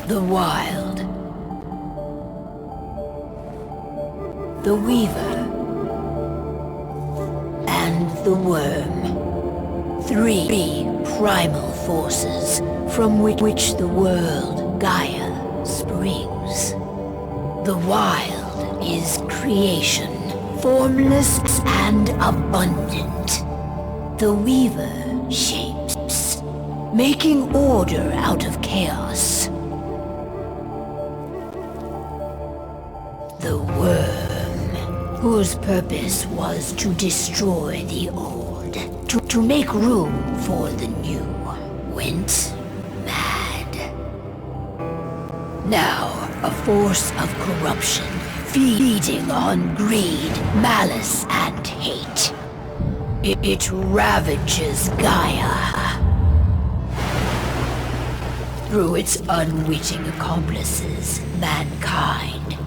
The Wild. The Weaver. And the Worm. Three primal forces from which the world, Gaia, springs. The Wild is creation, formless and abundant. The Weaver shapes, making order out of chaos. The Worm, whose purpose was to destroy the old, to make room for the new, went mad. Now, a force of corruption, feeding on greed, malice, and hate. It ravages Gaia. Through its unwitting accomplices, mankind,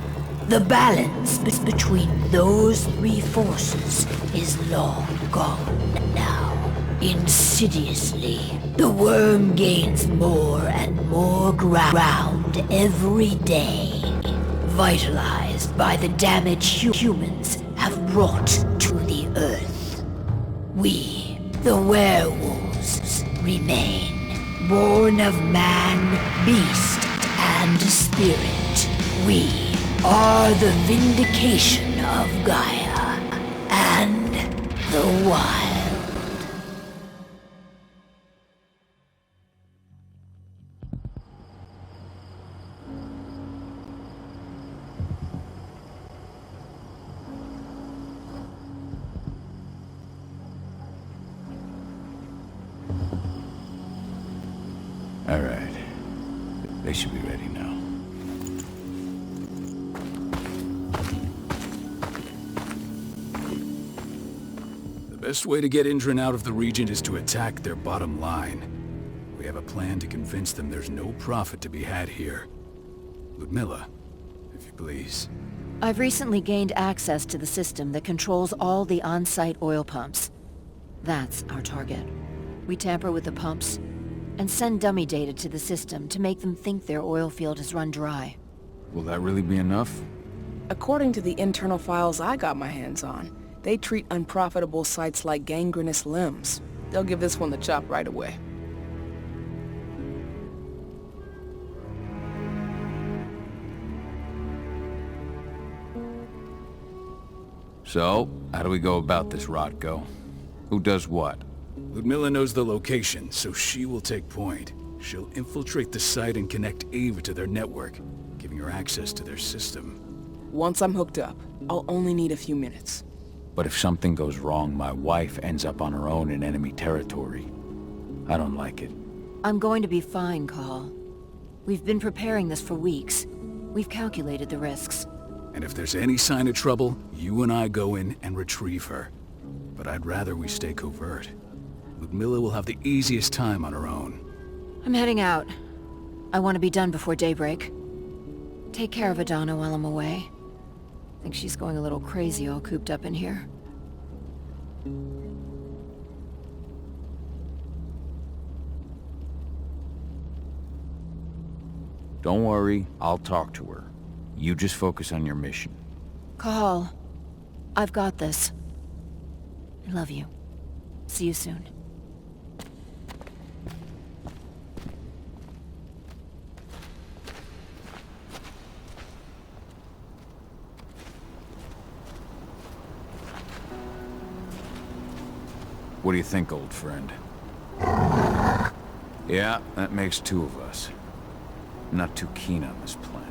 The balance between those three forces is long gone now. Insidiously, the worm gains more and more ground every day, vitalized by the damage humans have brought to the Earth. We, the werewolves, remain, born of man, beast, and spirit. We are the vindication of Gaia and the wild. All right. They should be ready now. The best way to get Endron out of the region is to attack their bottom line. We have a plan to convince them there's no profit to be had here. Ludmilla, if you please. I've recently gained access to the system that controls all the on-site oil pumps. That's our target. We tamper with the pumps and send dummy data to the system to make them think their oil field has run dry. Will that really be enough? According to the internal files I got my hands on, they treat unprofitable sites like gangrenous limbs. They'll give this one the chop right away. So, how do we go about this, Rotko? Who does what? Ludmilla knows the location, so she will take point. She'll infiltrate the site and connect Ava to their network, giving her access to their system. Once I'm hooked up, I'll only need a few minutes. But if something goes wrong, my wife ends up on her own in enemy territory. I don't like it. I'm going to be fine, Call. We've been preparing this for weeks. We've calculated the risks. And if there's any sign of trouble, you and I go in and retrieve her. But I'd rather we stay covert. Ludmilla will have the easiest time on her own. I'm heading out. I want to be done before daybreak. Take care of Adana while I'm away. Think she's going a little crazy all cooped up in here. Don't worry, I'll talk to her. You just focus on your mission. Call. I've got this. I love you. See you soon. What do you think, old friend? Yeah, that makes two of us. Not too keen on this plan.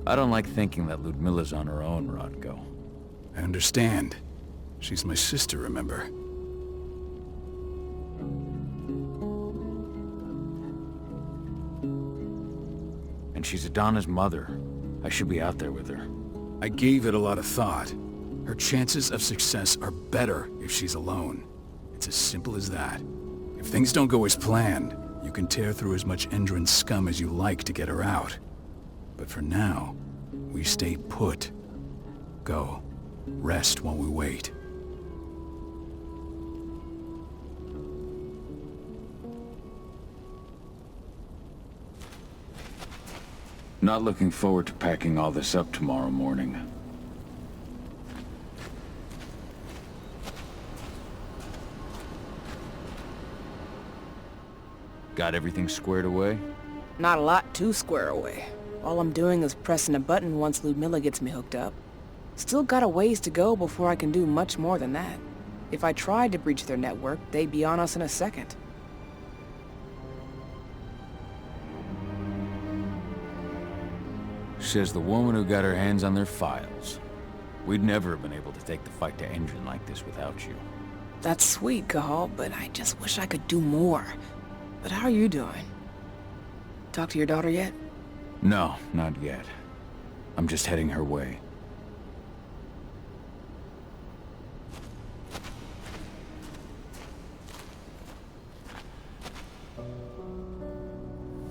I don't like thinking that Ludmilla's on her own, Rotko. I understand. She's my sister, remember? And she's Adana's mother. I should be out there with her. I gave it a lot of thought. Her chances of success are better if she's alone. It's as simple as that. If things don't go as planned, you can tear through as much Endron scum as you like to get her out. But for now, we stay put. Go. Rest while we wait. Not looking forward to packing all this up tomorrow morning. Got everything squared away? Not a lot to square away. All I'm doing is pressing a button once Ludmilla gets me hooked up. Still got a ways to go before I can do much more than that. If I tried to breach their network, they'd be on us in a second. Says the woman who got her hands on their files. We'd never have been able to take the fight to Endron like this without you. That's sweet, Cahal, but I just wish I could do more. But how are you doing? Talk to your daughter yet? No, not yet. I'm just heading her way.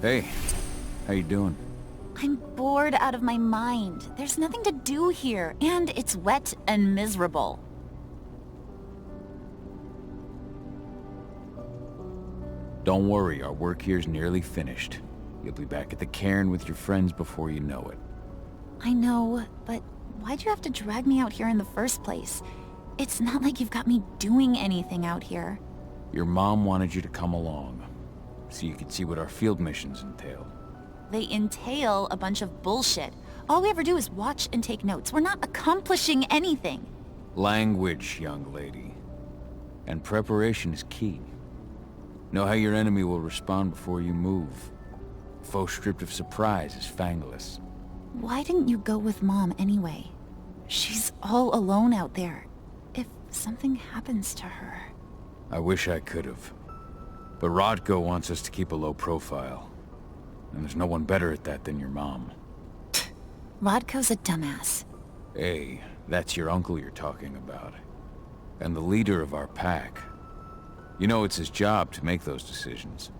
Hey, how you doing? I'm bored out of my mind. There's nothing to do here, and it's wet and miserable. Don't worry, our work here's nearly finished. You'll be back at the cairn with your friends before you know it. I know, but why'd you have to drag me out here in the first place? It's not like you've got me doing anything out here. Your mom wanted you to come along, so you could see what our field missions entail. They entail a bunch of bullshit. All we ever do is watch and take notes. We're not accomplishing anything. Language, young lady. And preparation is key. Know how your enemy will respond before you move. Faux stripped of surprise is fangless. Why didn't you go with Mom anyway? She's all alone out there. If something happens to her... I wish I could have. But Rodko wants us to keep a low profile. And there's no one better at that than your mom. Rodko's a dumbass. Hey, that's your uncle you're talking about. And the leader of our pack. You know it's his job to make those decisions.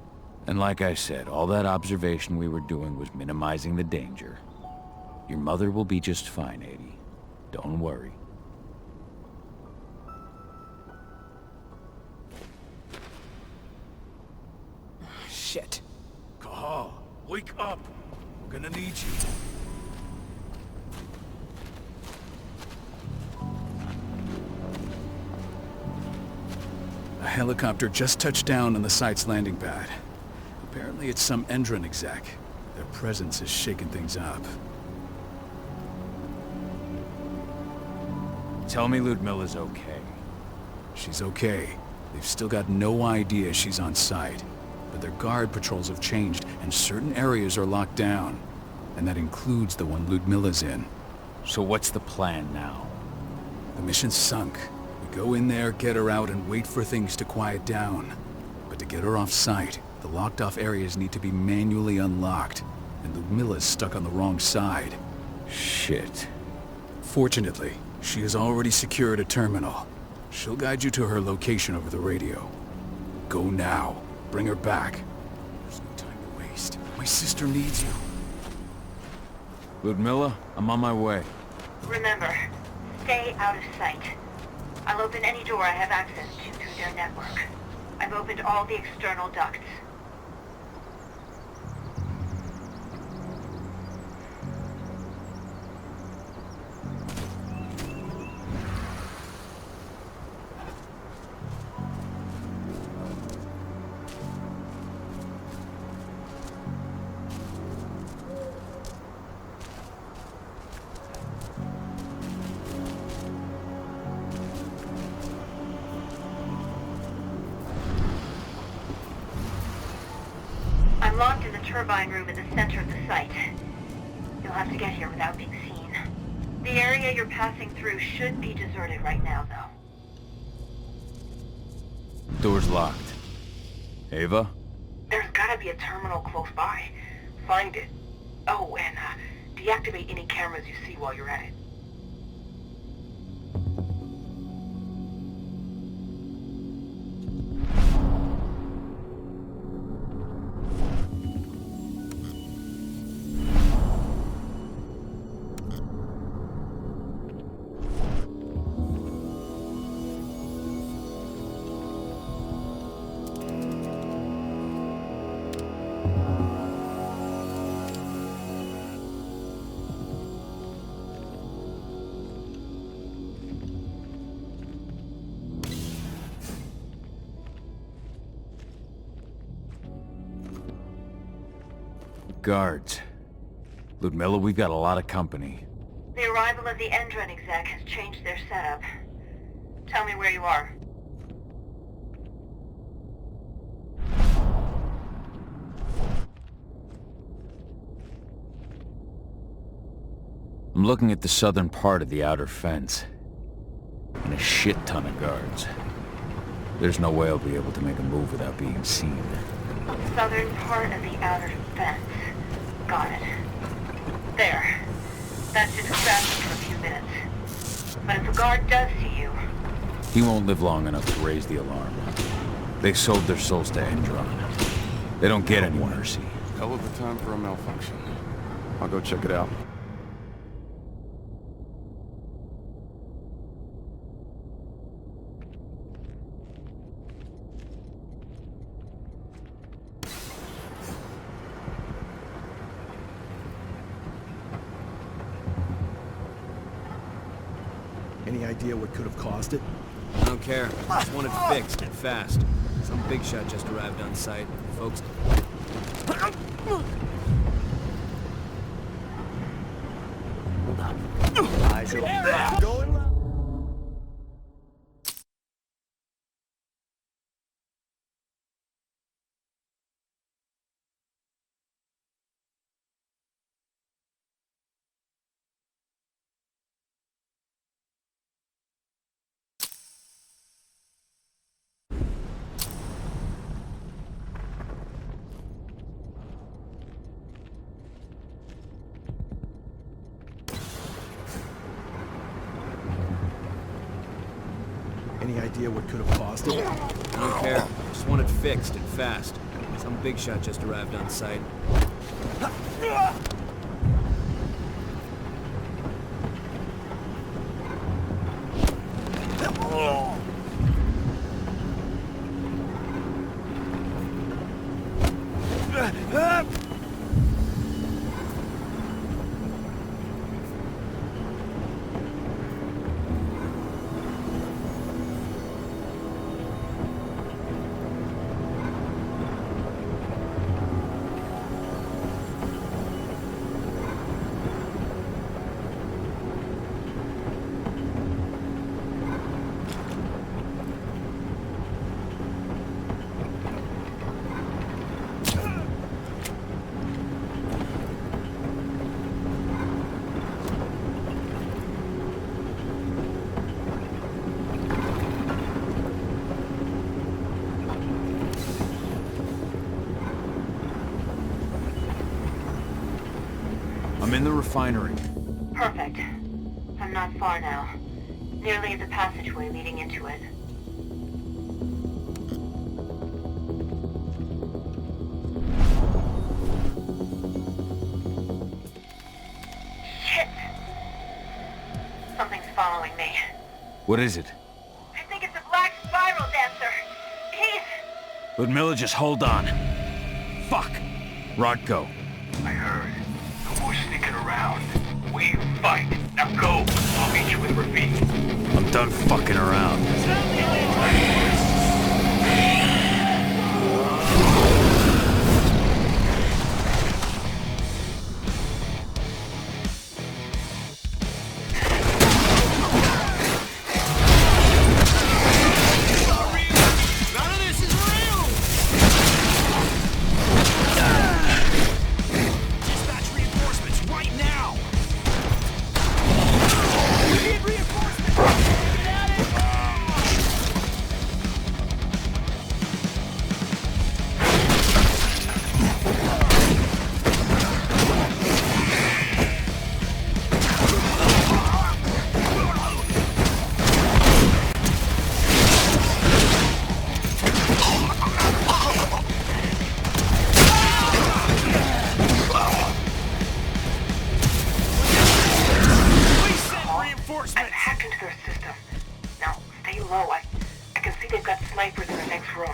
And like I said, all that observation we were doing was minimizing the danger. Your mother will be just fine, Adie. Don't worry. Shit. Cahal, wake up! We're gonna need you. A helicopter just touched down on the site's landing pad. Apparently it's some Endron exec. Their presence is shaking things up. Tell me Ludmilla's okay. She's okay. They've still got no idea she's on site. But their guard patrols have changed, and certain areas are locked down. And that includes the one Ludmilla's in. So what's the plan now? The mission's sunk. We go in there, get her out, and wait for things to quiet down. But to get her off site, the locked-off areas need to be manually unlocked. And Ludmilla's stuck on the wrong side. Shit. Fortunately, she has already secured a terminal. She'll guide you to her location over the radio. Go now. Bring her back. There's no time to waste. My sister needs you. Ludmilla, I'm on my way. Remember, stay out of sight. I'll open any door I have access to through their network. I've opened all the external ducts. I'm locked in the turbine room in the center of the site. You'll have to get here without being seen. The area you're passing through should be deserted right now, though. Door's locked. Ava? There's gotta be a terminal close by. Find it. Oh, and deactivate any cameras you see while you're at it. Guards. Ludmilla, we've got a lot of company. The arrival of the Endron exec has changed their setup. Tell me where you are. I'm looking at the southern part of the outer fence. And a shit ton of guards. There's no way I'll be able to make a move without being seen. Southern part of the outer fence. Got it. There. That should distract him for a few minutes. But if a guard does see you... He won't live long enough to raise the alarm. They sold their souls to Endron. They don't get any mercy. Hell of a time for a malfunction. I'll go check it out. Any idea what could have caused it? I don't care. I just want it fixed and fast. Some big shot just arrived on site. Folks... Hold on. Eyes open. Going loud. Any idea what could have caused it? I don't care. I just want it fixed and fast. Some big shot just arrived on site. I'm in the refinery. Perfect. I'm not far now. Nearly at the passageway leading into it. Shit! Something's following me. What is it? I think it's a black spiral dancer. He's... Ludmilla, just hold on. Fuck! Rodko. I heard. No more sneaking around. We fight. Now go. I'll meet you with Regrouping. I'm done fucking around. I've hacked into their system. Now, stay low. I can see they've got snipers in the next room.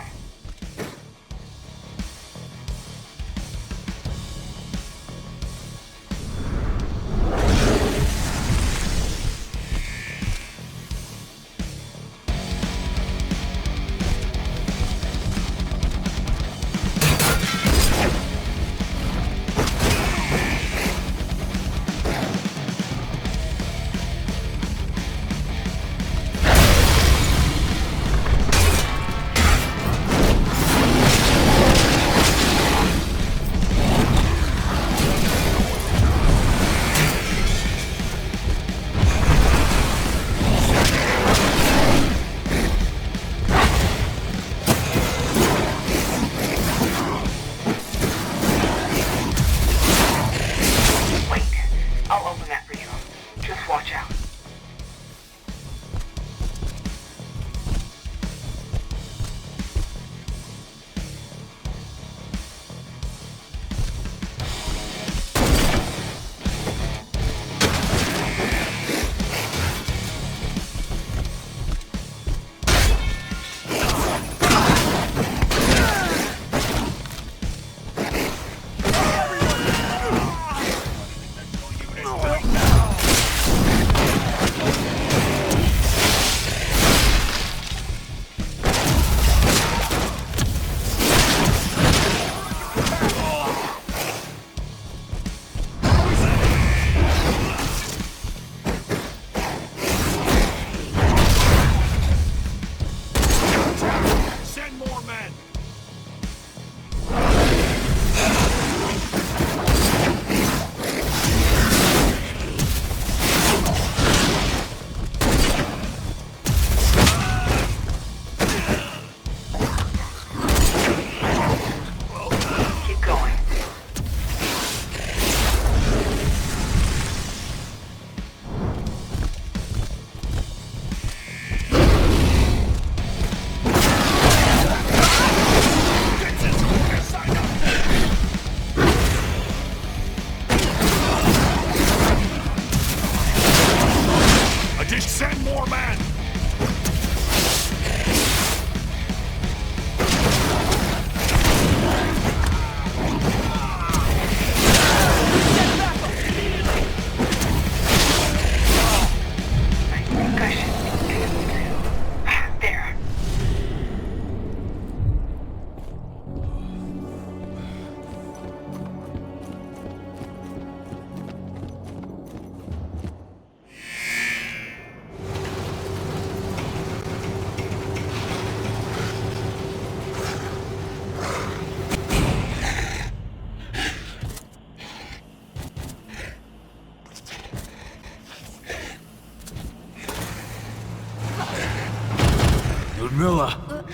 Ludmilla!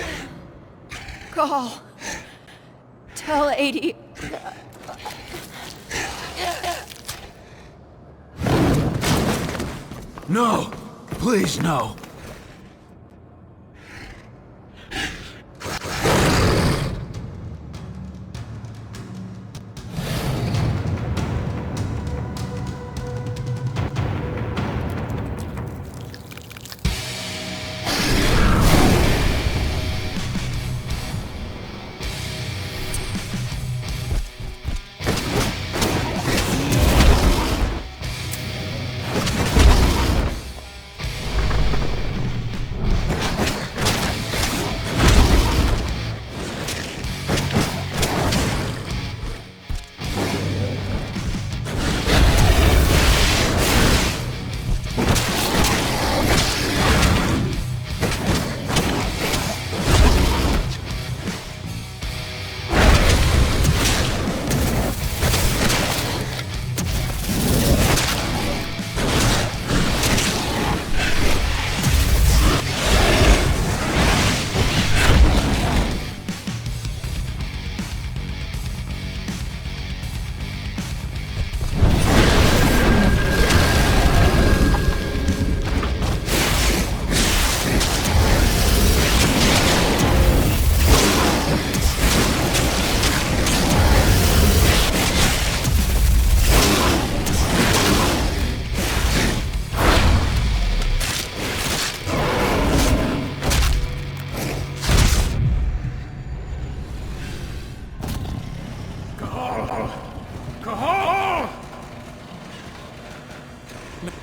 Call. Tell 80. No! Please, no!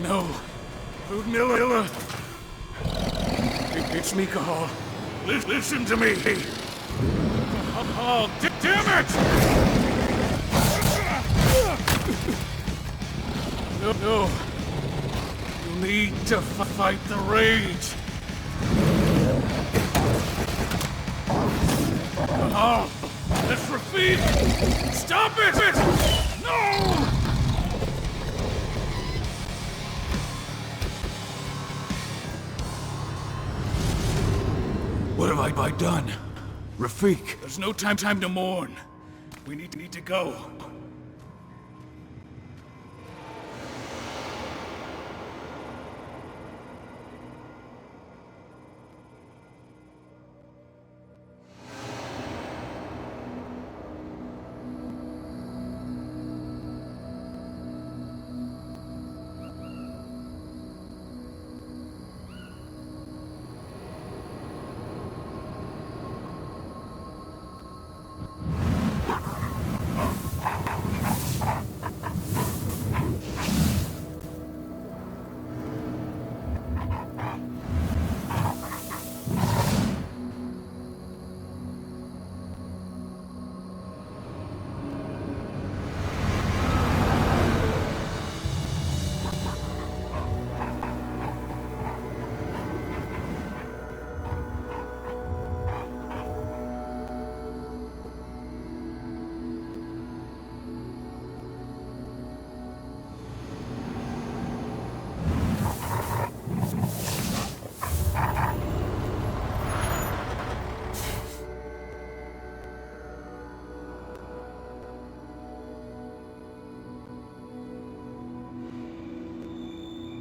No. Ludmilla. It's me, Cahal. Listen to me. Cahal, damn it! No. You need to fight the rage. Cahal, let's repeat. Stop it! No! What have I done? Rafik! There's no time to mourn. We need to go.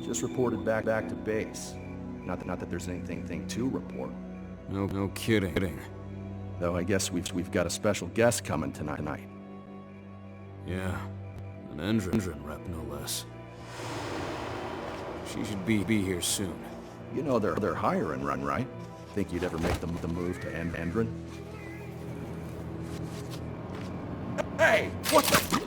Just reported back to base. Not that there's anything to report. No kidding. Though I guess we've got a special guest coming tonight. Yeah, an Endron rep, no less. She should be here soon. You know they're hiring, right? Think you'd ever make the move to Endron? Hey! What the...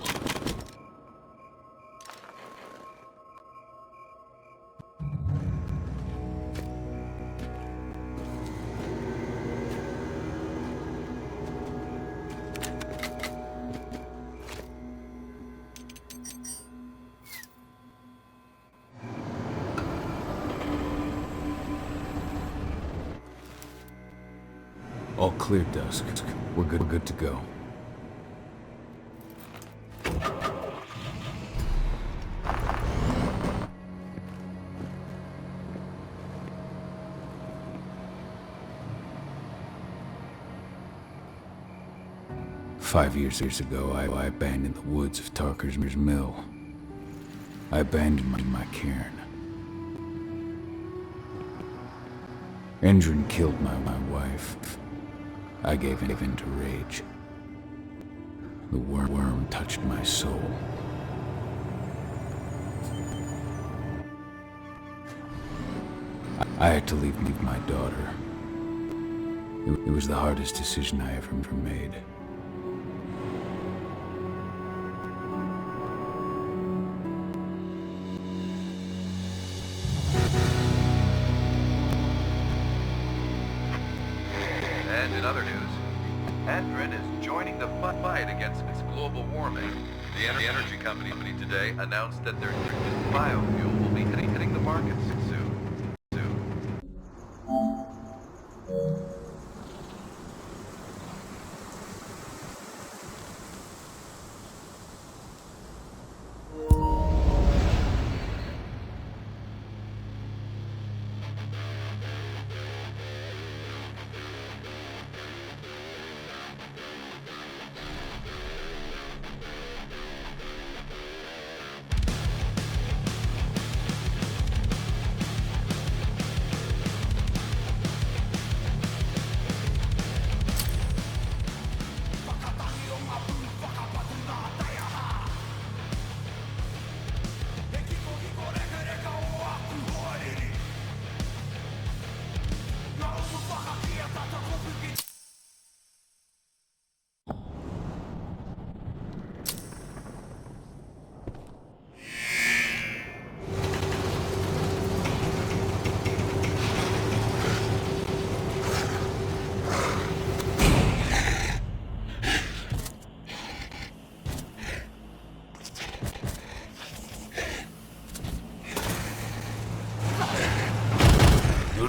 All clear, Dusk. We're good to go. 5 years ago, I abandoned the woods of Tarker's Mill. I abandoned my Kiren. Endron killed my wife. I gave in to rage. The worm touched my soul. I had to leave my daughter. It was the hardest decision I ever made. And in other news, Endron is joining the fight against global warming. The energy company today announced that their biofuel will be hitting the markets soon.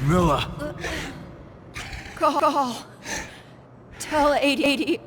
Milla! Call. Tell 80.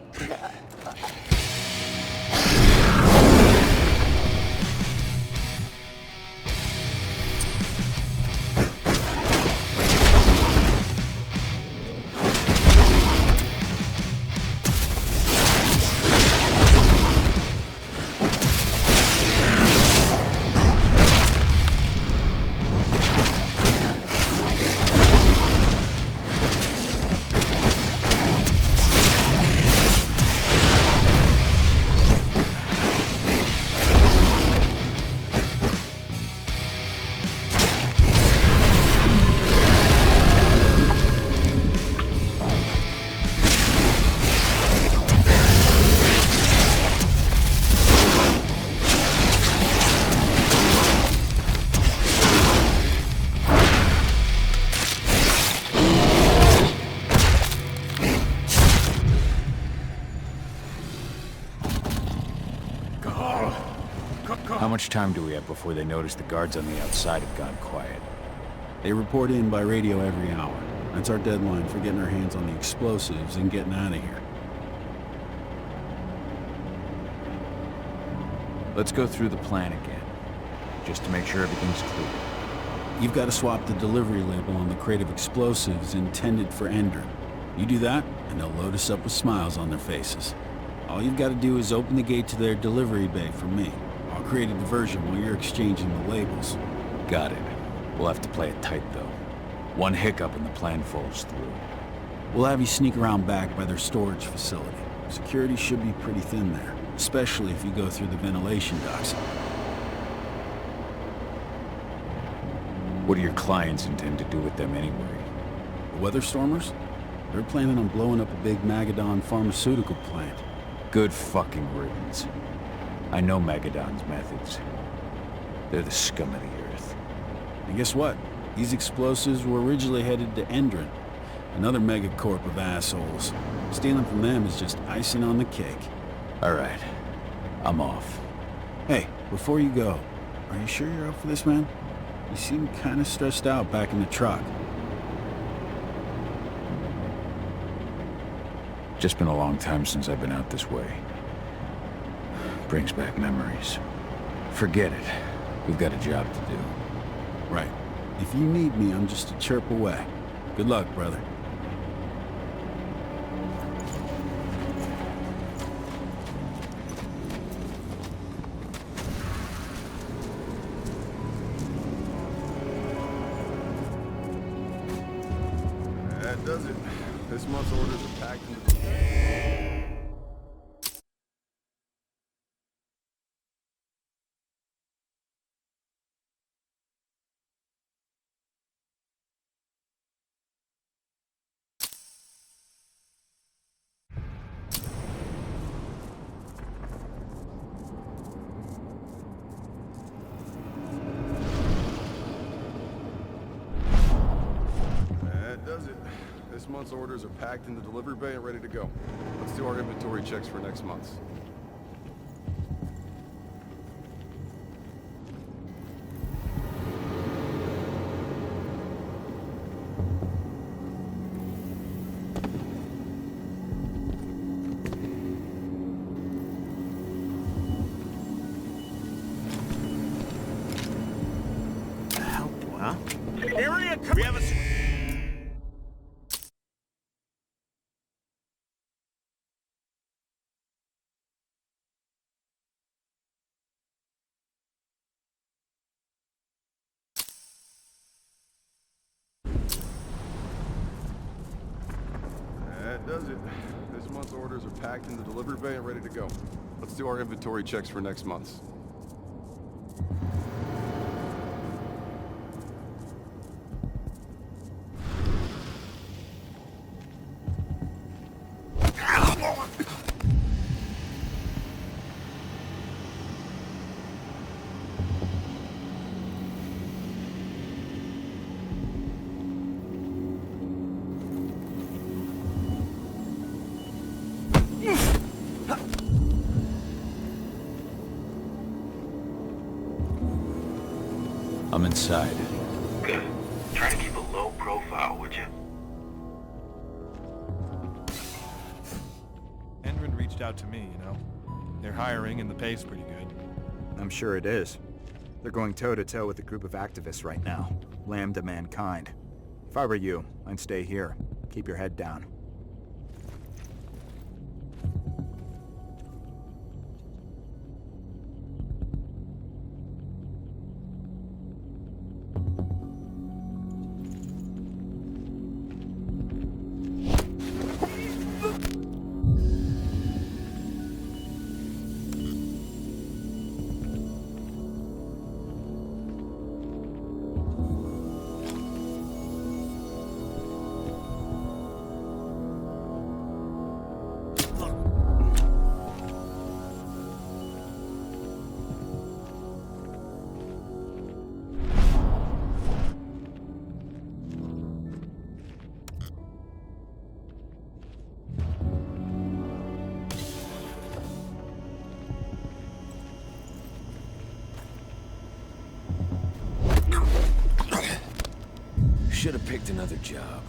How much time do we have before they notice the guards on the outside have gone quiet? They report in by radio every hour. That's our deadline for getting our hands on the explosives and getting out of here. Let's go through the plan again, just to make sure everything's clear. You've got to swap the delivery label on the crate of explosives intended for Endron. You do that, and they'll load us up with smiles on their faces. All you've got to do is open the gate to their delivery bay for me. I'll create a diversion while you're exchanging the labels. Got it. We'll have to play it tight, though. One hiccup and the plan falls through. We'll have you sneak around back by their storage facility. Security should be pretty thin there, especially if you go through the ventilation ducts. What do your clients intend to do with them anyway? The Weatherstormers? They're planning on blowing up a big Magadon pharmaceutical plant. Good fucking riddance. I know Magadon's methods. They're the scum of the earth. And guess what? These explosives were originally headed to Endron, another megacorp of assholes. Stealing from them is just icing on the cake. All right. I'm off. Hey, before you go, are you sure you're up for this, man? You seem kind of stressed out back in the truck. Just been a long time since I've been out this way. Brings back memories. Forget it. We've got a job to do. Right. If you need me, I'm just a chirp away. Good luck, brother. That does it. This month's orders are packed into... That does it. This month's orders are packed in the delivery bay and ready to go. Let's do our inventory checks for next month's. The hell, huh? Area, we have a... That does it. This month's orders are packed in the delivery bay and ready to go. Let's do our inventory checks for next month's. I'm inside. Good. Try to keep a low profile, would you? Endron reached out to me, you know. They're hiring and the pay's pretty good. I'm sure it is. They're going toe-to-toe with a group of activists right now. Lambda mankind. If I were you, I'd stay here. Keep your head down. Should have picked another job.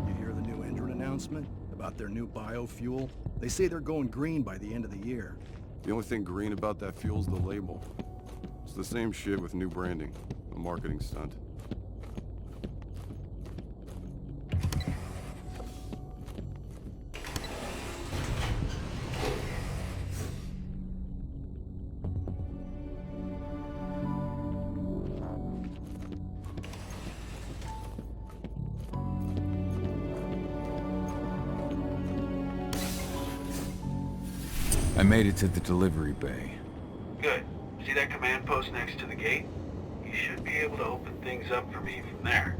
You hear the new Endron announcement about their new biofuel? They say they're going green by the end of the year. The only thing green about that fuel's the label. It's the same shit with new branding. A marketing stunt. I made it to the delivery bay. Good. See that command post next to the gate? You should be able to open things up for me from there.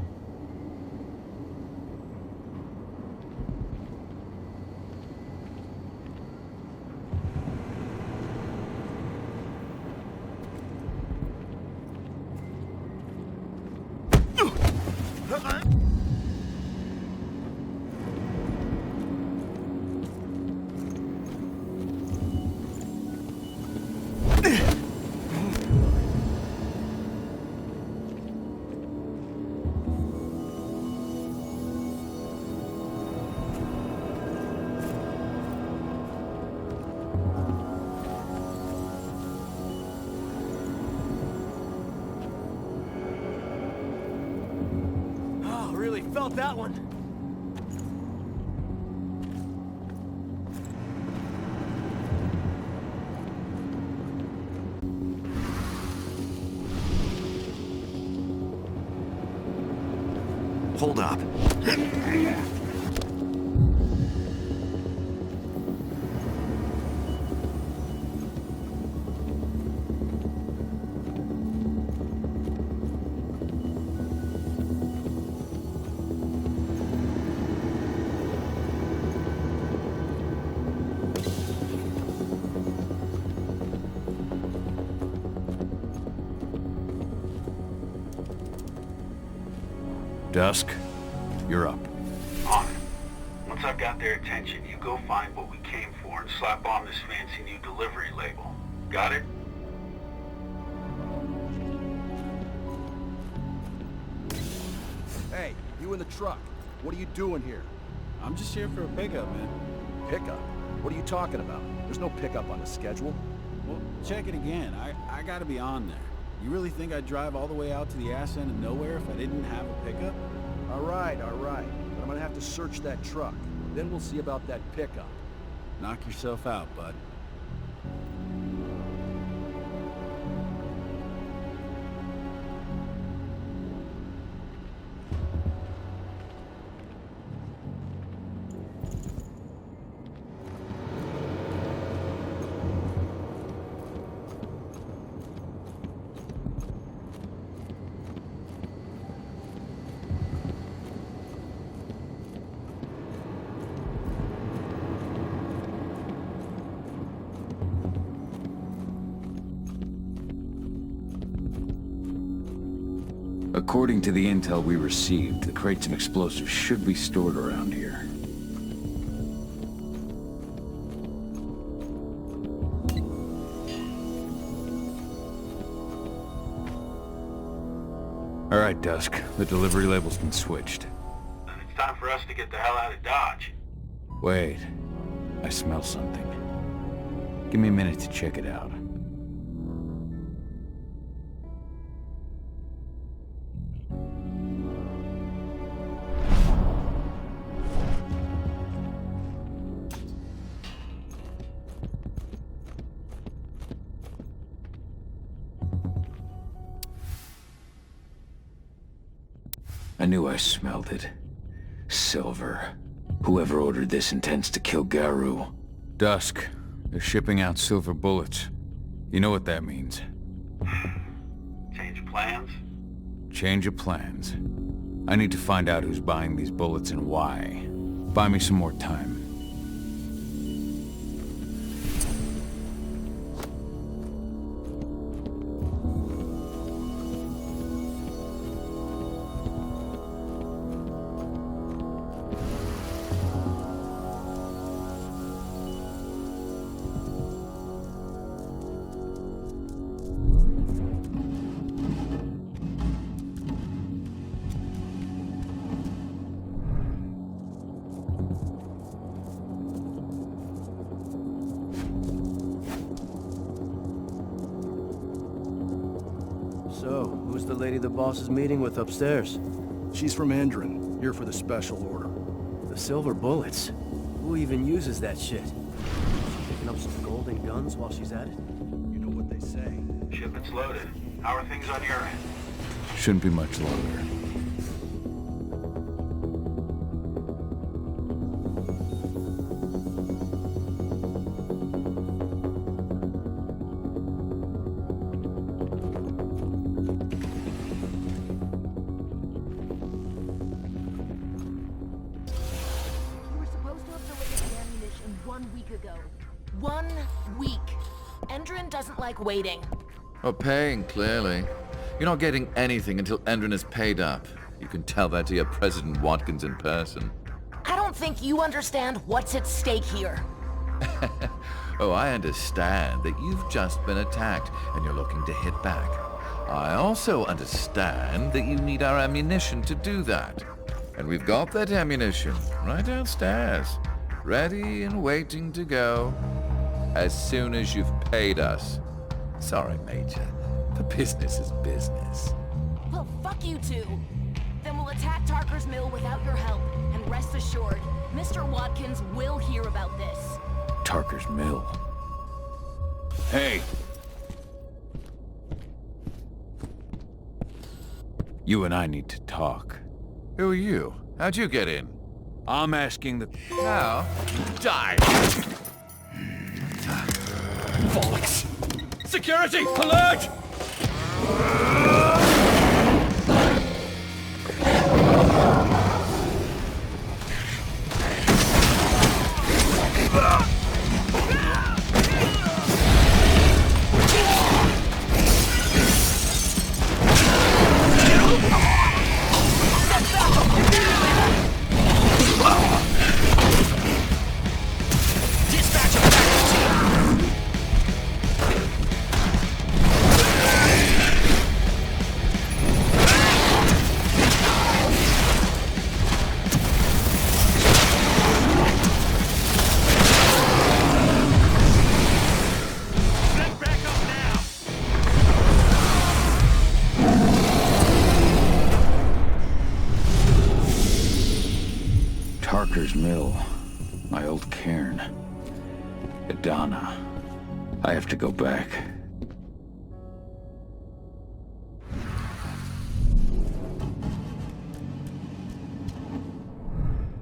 Felt that one. Hold up. Dusk, you're up. On it. Once I've got their attention, you go find what we came for and slap on this fancy new delivery label. Got it? Hey, you in the truck. What are you doing here? I'm just here for a pickup, man. Pickup? What are you talking about? There's no pickup on the schedule. Well, check it again. I gotta be on there. You really think I'd drive all the way out to the ass end of nowhere if I didn't have a pickup? All right. But I'm gonna have to search that truck. Then we'll see about that pickup. Knock yourself out, bud. According to the intel we received, the crates and explosives should be stored around here. All right, Dusk. The delivery label's been switched. Then it's time for us to get the hell out of Dodge. Wait. I smell something. Give me a minute to check it out. I knew I smelled it. Silver. Whoever ordered this intends to kill Garou. Dusk. They're shipping out silver bullets. You know what that means. Change of plans? Change of plans. I need to find out who's buying these bullets and why. Buy me some more time. So, who's the lady the boss is meeting with upstairs? She's from Endron, here for the special order. The silver bullets? Who even uses that shit? Picking up some golden guns while she's at it? You know what they say. Shipment's loaded. How are things on your end? Shouldn't be much longer. Waiting. Oh, paying, clearly. You're not getting anything until Endron is paid up. You can tell that to your President Watkins in person. I don't think you understand what's at stake here. Oh, I understand that you've just been attacked and you're looking to hit back. I also understand that you need our ammunition to do that. And we've got that ammunition right downstairs, ready and waiting to go as soon as you've paid us. Sorry, Major. The business is business. Well, fuck you two. Then we'll attack Tarker's Mill without your help. And rest assured, Mr. Watkins will hear about this. Tarker's Mill. Hey! You and I need to talk. Who are you? How'd you get in? I'm asking the... Now, die! Bollocks! Security! Alert! Tarker's Mill. My old cairn. Adana. I have to go back.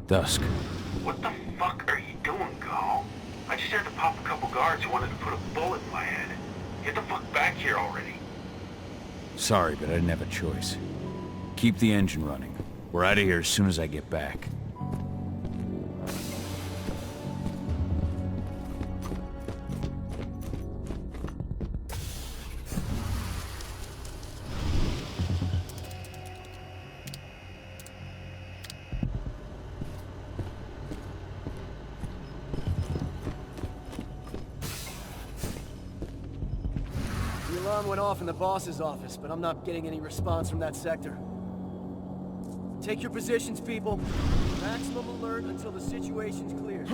Dusk. What the fuck are you doing, Gal? I just had to pop a couple guards who wanted to put a bullet in my head. Get the fuck back here already. Sorry, but I didn't have a choice. Keep the engine running. We're out of here as soon as I get back. The alarm went off in the boss's office, but I'm not getting any response from that sector. Take your positions, people. Maximum alert until the situation's clear.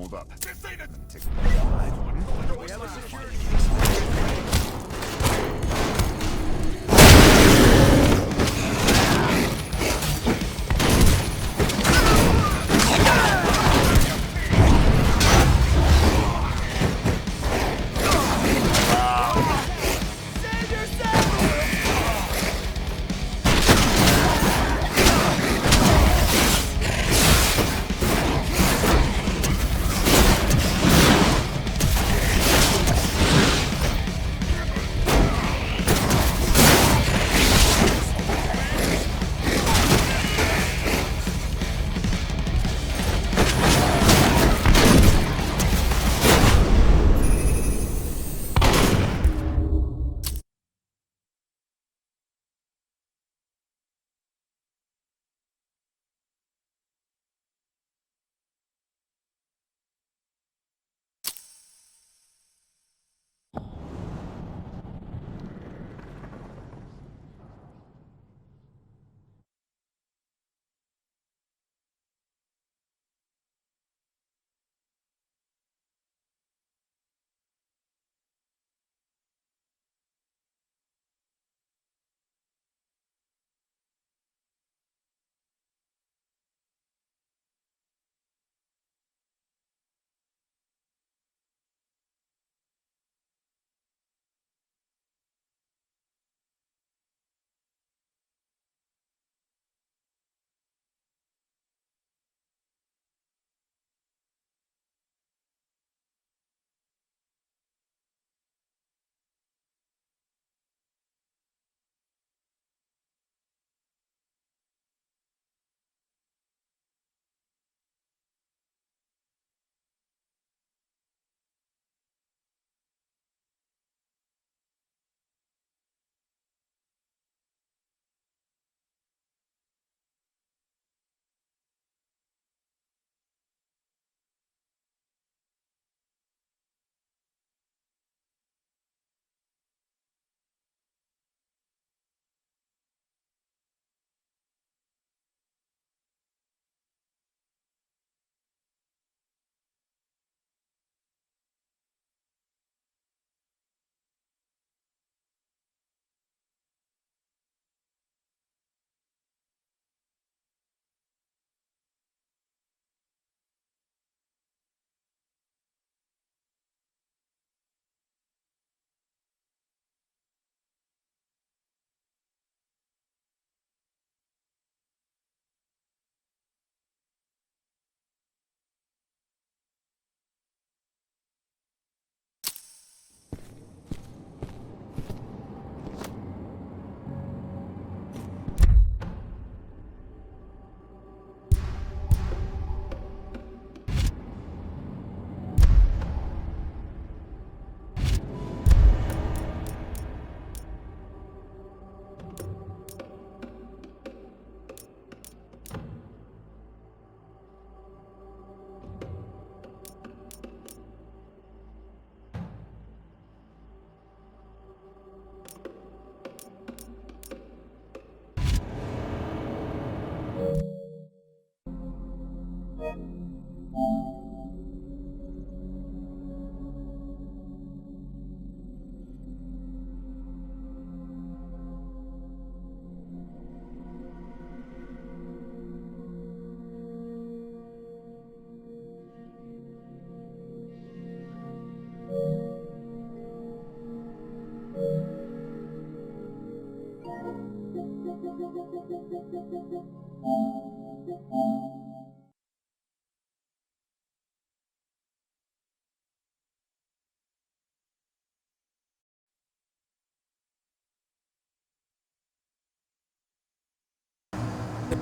Hold up. We have a security.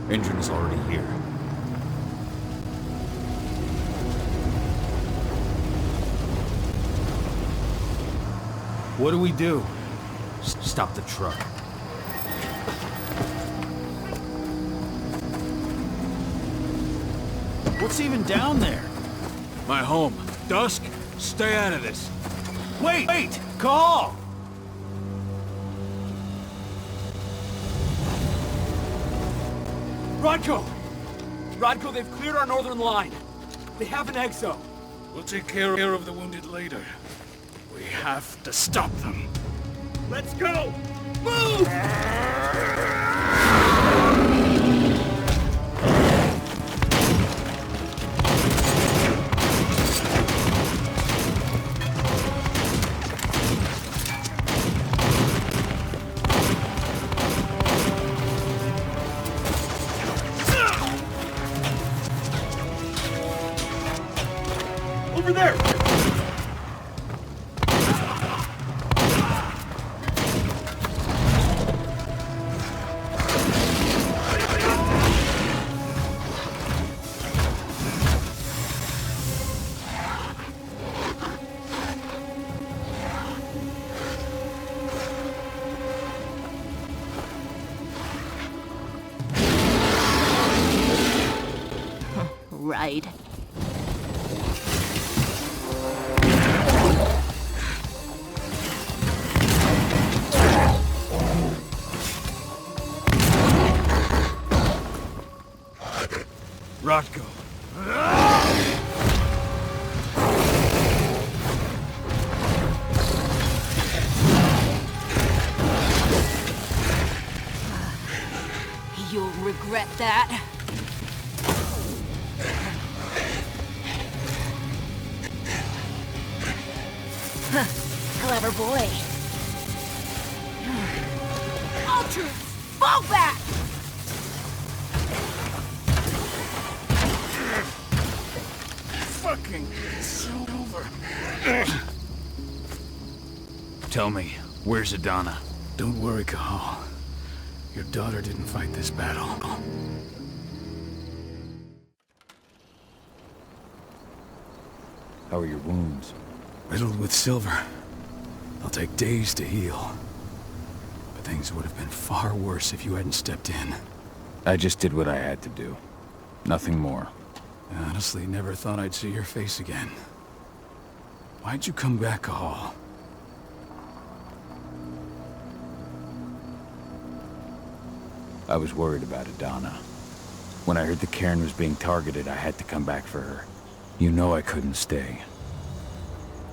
Endron is already here. What do we do? Stop the truck. What's even down there? My home. Dusk, stay out of this. Wait! Call! Rodko! Rodko, they've cleared our northern line. They have an exo. We'll take care of the wounded later. We have to stop them. Let's go! Move! Over there! Right. Rotko. You'll regret that. Clever boy. Ultra, fall back! Fucking it's over. Tell me, where's Adana? Don't worry, Cahal. Your daughter didn't fight this battle. How are your wounds? Riddled with silver. They'll take days to heal. But things would have been far worse if you hadn't stepped in. I just did what I had to do. Nothing more. I honestly never thought I'd see your face again. Why'd you come back, Cahal? I was worried about Adana. When I heard the Kiren was being targeted, I had to come back for her. You know I couldn't stay.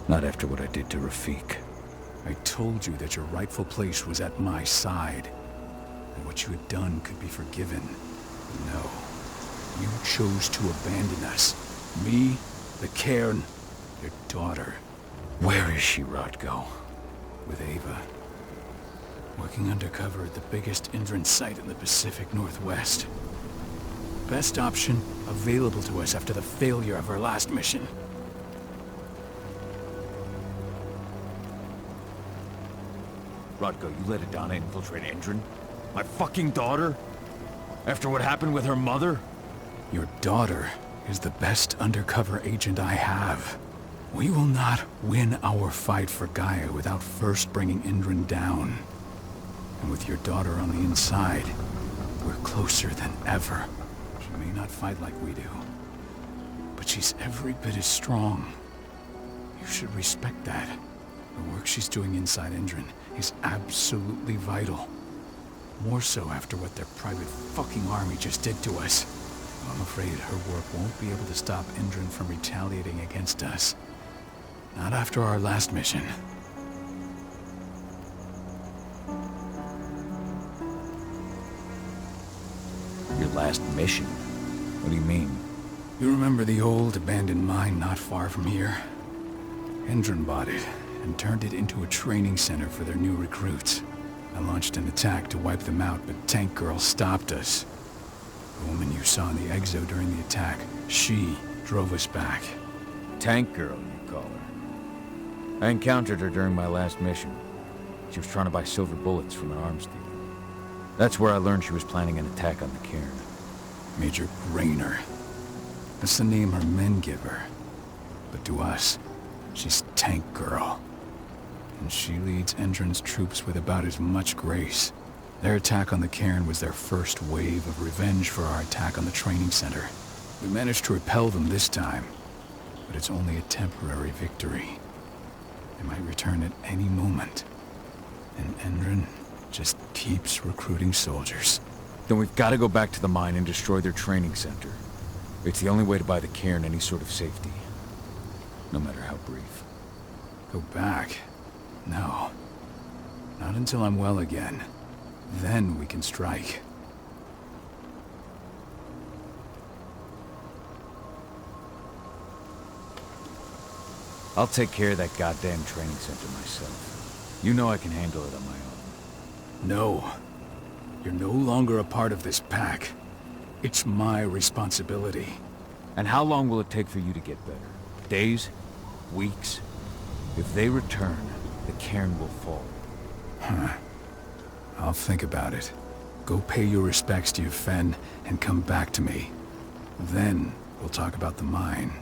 Not after what I did to Rafik. I told you that your rightful place was at my side. And what you had done could be forgiven. No. You chose to abandon us. Me, the Kiren, your daughter. Where is she, Rotko? With Ava. Working undercover at the biggest Endron site in the Pacific Northwest. Best option available to us after the failure of our last mission. Rotko, you let Adana infiltrate Endron? My fucking daughter? After what happened with her mother? Your daughter is the best undercover agent I have. We will not win our fight for Gaia without first bringing Endron down. And with your daughter on the inside, we're closer than ever. She may not fight like we do, but she's every bit as strong. You should respect that. The work she's doing inside Endron is absolutely vital. More so after what their private fucking army just did to us. I'm afraid her work won't be able to stop Endron from retaliating against us. Not after our last mission. Your last mission? What do you mean? You remember the old abandoned mine not far from here? Endron bought it and turned it into a training center for their new recruits. I launched an attack to wipe them out, but Tank Girl stopped us. The woman you saw in the exo during the attack, she drove us back. Tank Girl, you call her. I encountered her during my last mission. She was trying to buy silver bullets from an arms dealer. That's where I learned she was planning an attack on the Kiren. Major Grainer. That's the name her men give her. But to us, she's Tank Girl. And she leads Endron's troops with about as much grace. Their attack on the Kiren was their first wave of revenge for our attack on the training center. We managed to repel them this time, but it's only a temporary victory. They might return at any moment. And Endron just keeps recruiting soldiers. Then we've got to go back to the mine and destroy their training center. It's the only way to buy the Kiren any sort of safety. no matter how brief. Go back? No. Not until I'm well again. Then we can strike. I'll take care of that goddamn training center myself. You know I can handle it on my own. No. You're no longer a part of this pack. It's my responsibility. And how long will it take for you to get better? Days? Weeks? If they return, the cairn will fall. Huh. I'll think about it. Go pay your respects to your Fen, and come back to me. Then, we'll talk about the mine.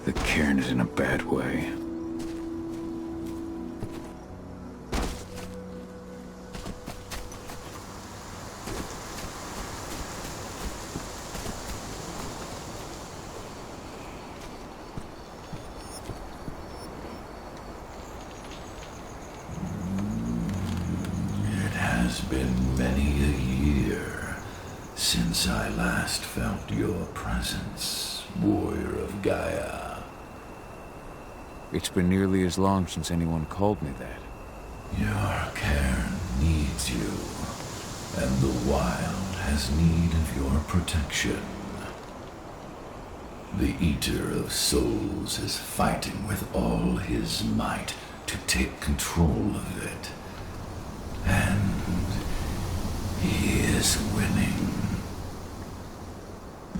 The cairn is in a bad way. It has been many a year since I last felt your presence, warrior of Gaia. It's been nearly as long since anyone called me that. Your cairn needs you, and the wild has need of your protection. The Eater of Souls is fighting with all his might to take control of it. And he is winning.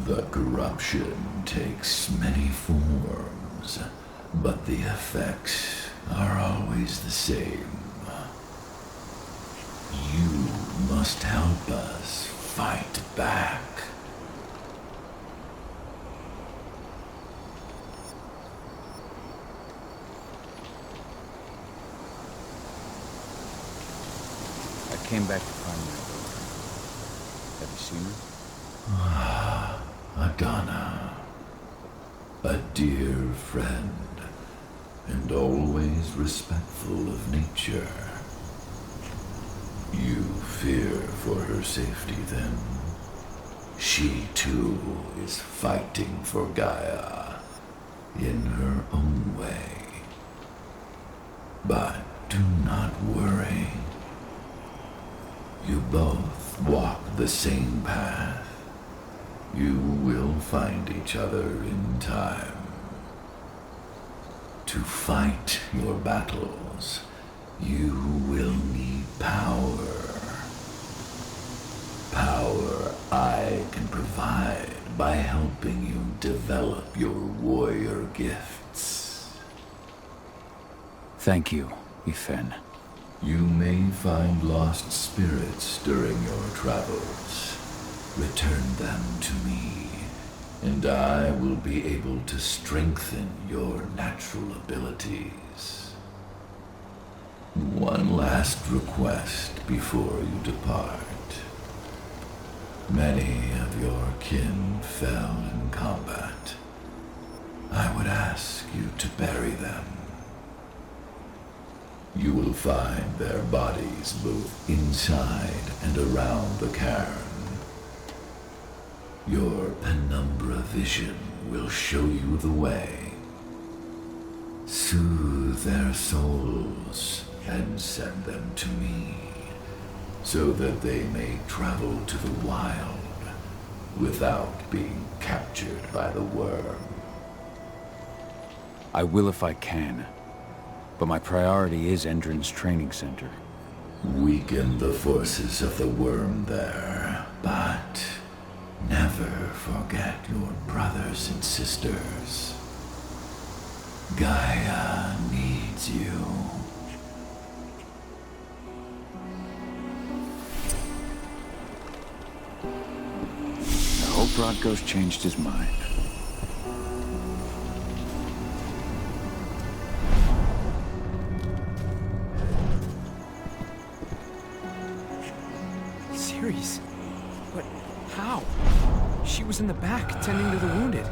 The corruption takes many forms, but the effects are always the same. You must help us fight back. I came back to find my daughter. Have you seen her? Adana, a dear friend, and always respectful of nature. You fear for her safety, then? She, too, is fighting for Gaia, in her own way. But do not worry. You both walk the same path. You will find each other in time. To fight your battles, you will need power. Power I can provide by helping you develop your warrior gifts. Thank you, Ifen. You may find lost spirits during your travels. Return them to me, and I will be able to strengthen your natural abilities. One last request before you depart. Many of your kin fell in combat. I would ask you to bury them. You will find their bodies both inside and around the cairn. Your penumbra vision will show you the way. Soothe their souls and send them to me, so that they may travel to the wild without being captured by the worm. I will if I can, but my priority is Endron's training center. Weaken the forces of the worm there, but never forget your brothers and sisters. Gaia needs you. I hope Rodko's changed his mind. Series? But how? She was in the back, tending to the wounded.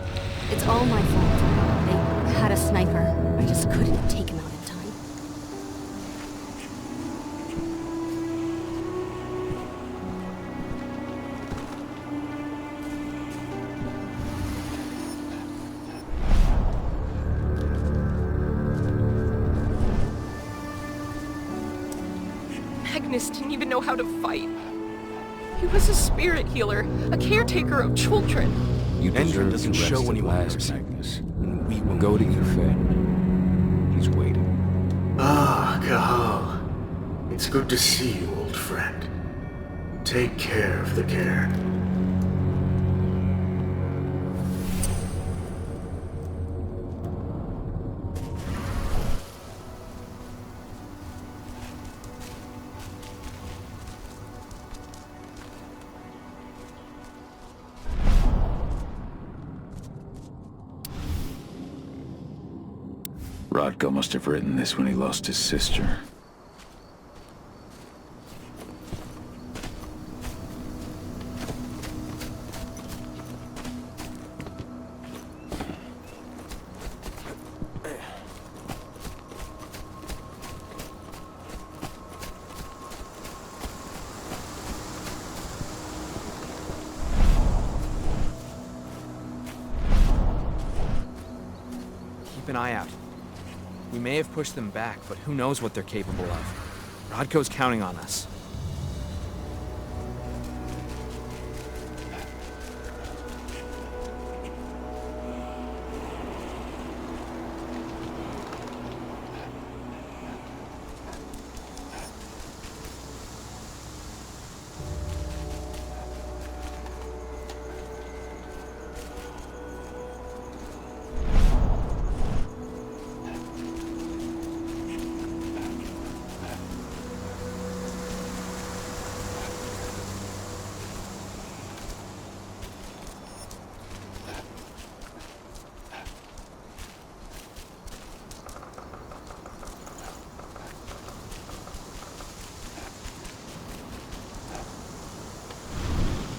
It's all my fault. They had a sniper. I just couldn't take him out in time. Magnus didn't even know how to fight. He was a spirit healer, a caretaker of children. You deserve doesn't the rest show of anyone last, mercy. Magnus. And we will. Go to Kiren. He's waiting. Ah, Cahal. It's good to see you, old friend. Take care of the Kiren. Rodko must have written this when he lost his sister. Keep an eye out. We may have pushed them back, but who knows what they're capable of. Rodko's counting on us.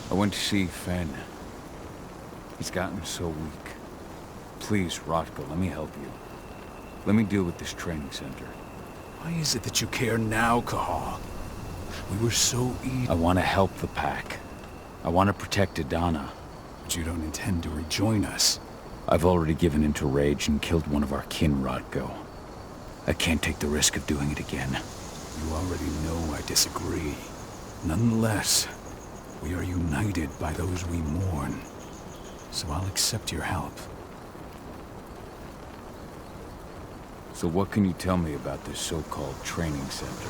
I went to see Fen. He's gotten so weak. Please, Rodko, let me help you. Let me deal with this training center. Why is it that you care now, Cahal? We were so easy. I want to help the pack. I want to protect Adana. But you don't intend to rejoin us. I've already given in to rage and killed one of our kin, Rodko. I can't take the risk of doing it again. You already know I disagree. Nonetheless, we are united by those we mourn. So I'll accept your help. So what can you tell me about this so-called training center?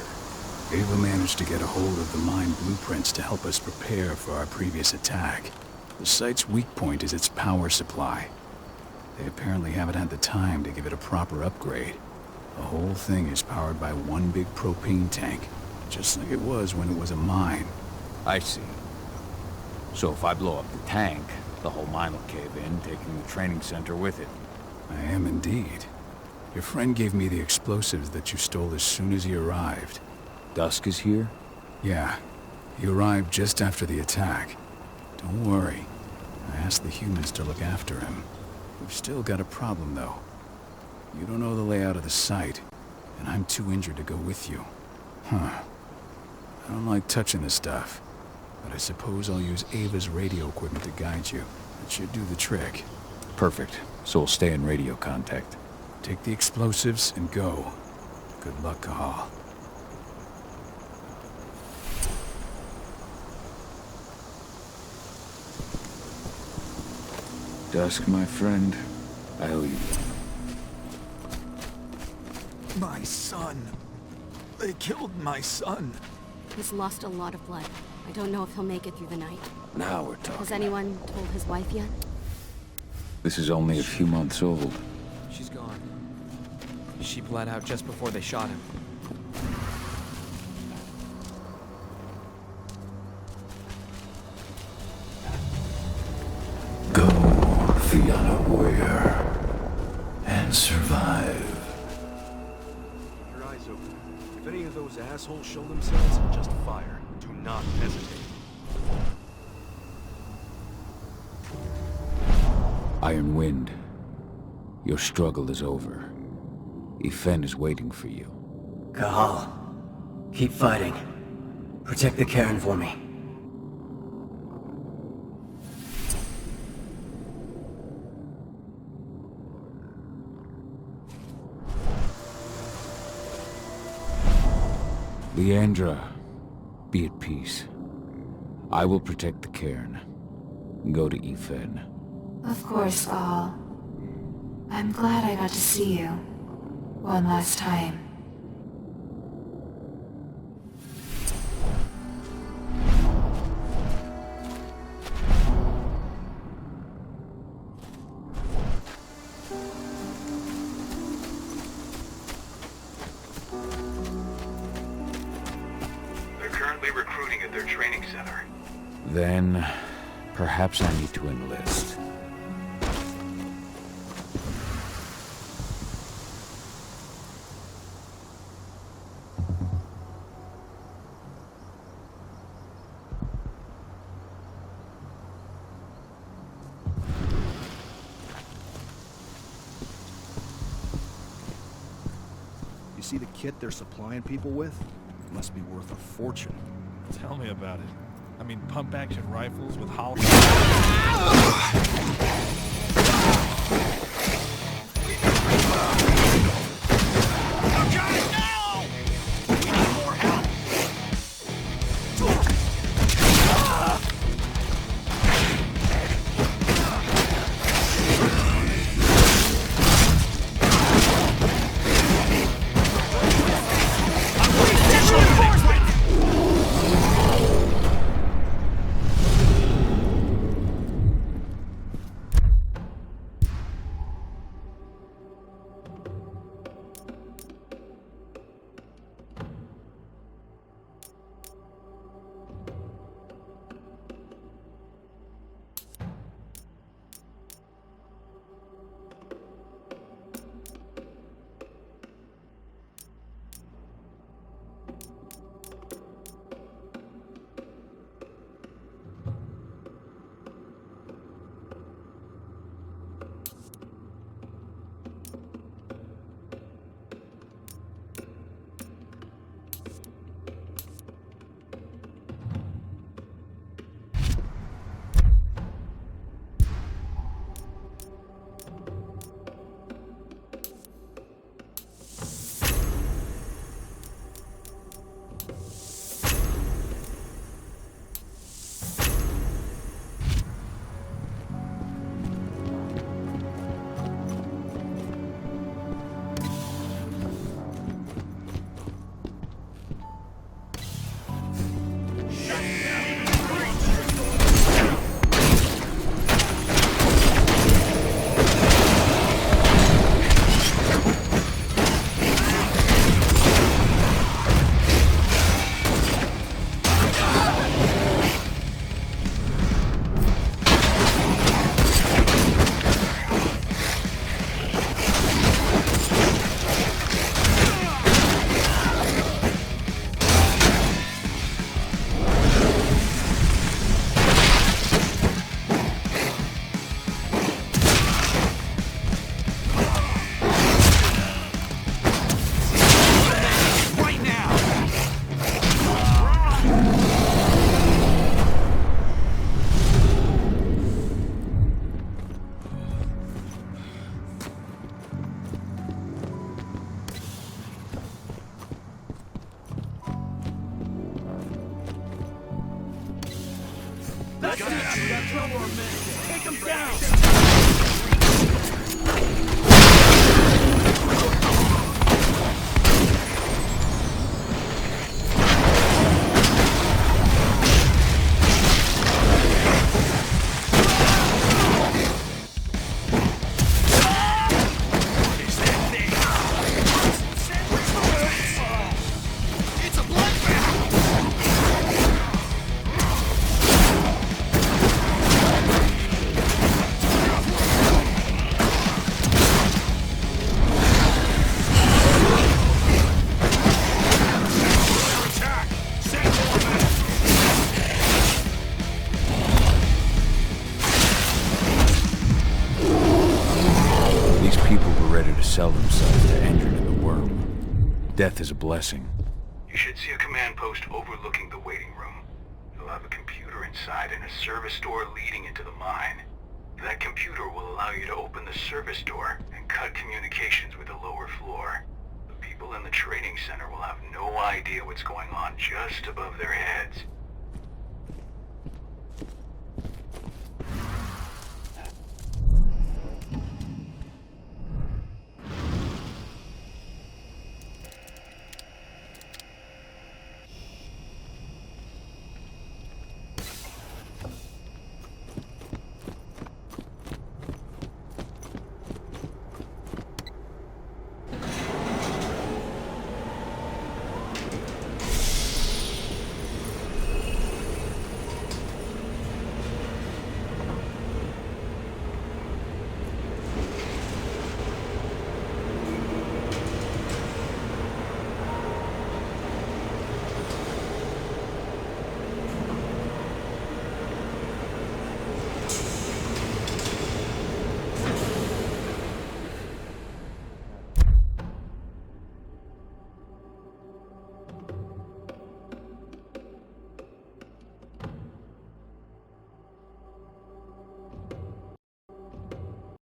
Ava managed to get a hold of the mine blueprints to help us prepare for our previous attack. The site's weak point is its power supply. They apparently haven't had the time to give it a proper upgrade. The whole thing is powered by one big propane tank, just like it was when it was a mine. I see. So if I blow up the tank, the whole mine will cave in, taking the training center with it. I am indeed. Your friend gave me the explosives that you stole as soon as he arrived. Dusk is here? Yeah. He arrived just after the attack. Don't worry. I asked the humans to look after him. We've still got a problem, though. You don't know the layout of the site, and I'm too injured to go with you. Huh. I don't like touching this stuff, but I suppose I'll use Ava's radio equipment to guide you. That should do the trick. Perfect. So we'll stay in radio contact. Take the explosives and go. Good luck, Cahal. Dusk, my friend, I owe you. My son. They killed my son. He's lost a lot of blood. I don't know if he'll make it through the night. Now we're talking. Has anyone told his wife yet? This is only a few months old. She's gone. She bled out just before they shot him. Go, Fianna warrior, and survive. Keep your eyes open. If any of those assholes show themselves, just fire. Do not hesitate. Iron Wind, your struggle is over. Ifen is waiting for you. Cahal, keep fighting. Protect the Kiren for me. Leandra, Be at peace. I will protect the cairn. Go to Efen. Of course, Gaul. I'm glad I got to see you. One last time. They're currently recruiting at their training center. Then, perhaps I need to enlist. You see the kit they're supplying people with? It must be worth a fortune. Tell me about it. I mean, pump-action rifles with hollow... Take him down! Sell themselves to Endron and the Worm. Death is a blessing. You should see a command post overlooking the waiting room. You'll have a computer inside and a service door leading into the mine. That computer will allow you to open the service door and cut communications with the lower floor. The people people in the training center will have no idea what's going on just above their heads.